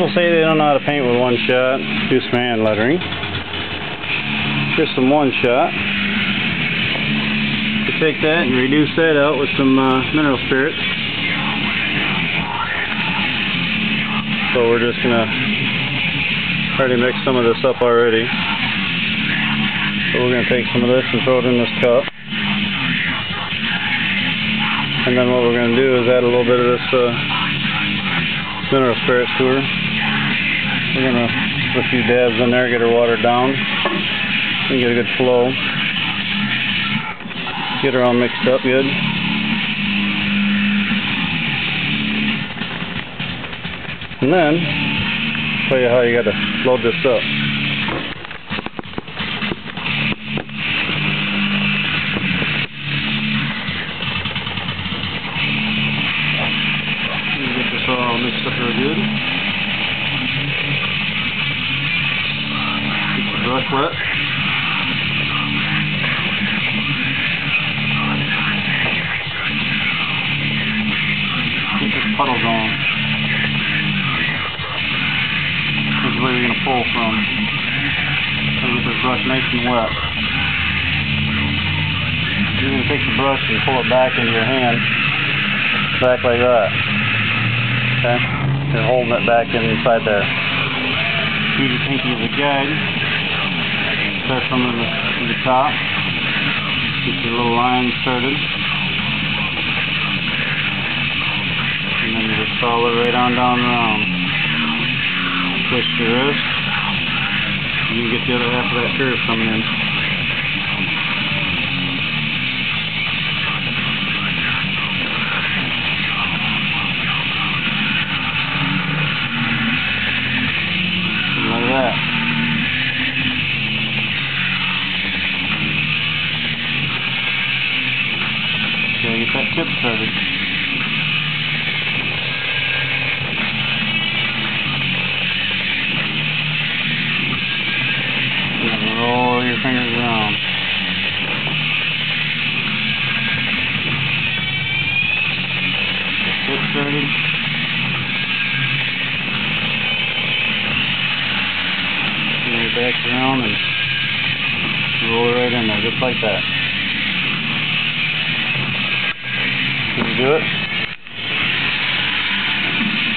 people say they don't know how to paint with one shot. Do some hand lettering. Here's some one shot. You take that and reduce that out with some mineral spirits. So we're just gonna already mix some of this up already. So we're gonna take some of this and throw it in this cup. And then what we're going to do is add a little bit of this mineral spirits to her. We're going to put a few dabs in there, get her watered down, and get a good flow. Get her all mixed up good. And then, show you how you got to load this up. All mixed up real good. Get the brush wet. Get this puddle going. This is where you're going to pull from. So get this brush nice and wet. You're going to take the brush and pull it back into your hand. Back like that. Okay, you're holding it back inside there. Use your pinky as a guide. Start from the top. Get your little line started. And then you just follow it right on down around. Twist your wrist. And you get the other half of that curve coming in. That. Okay, get that tip started. And roll your fingers around. Tip started. Back around and roll it right in there, just like that. Can you do it?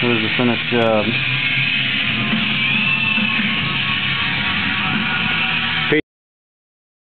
Here's the finished job.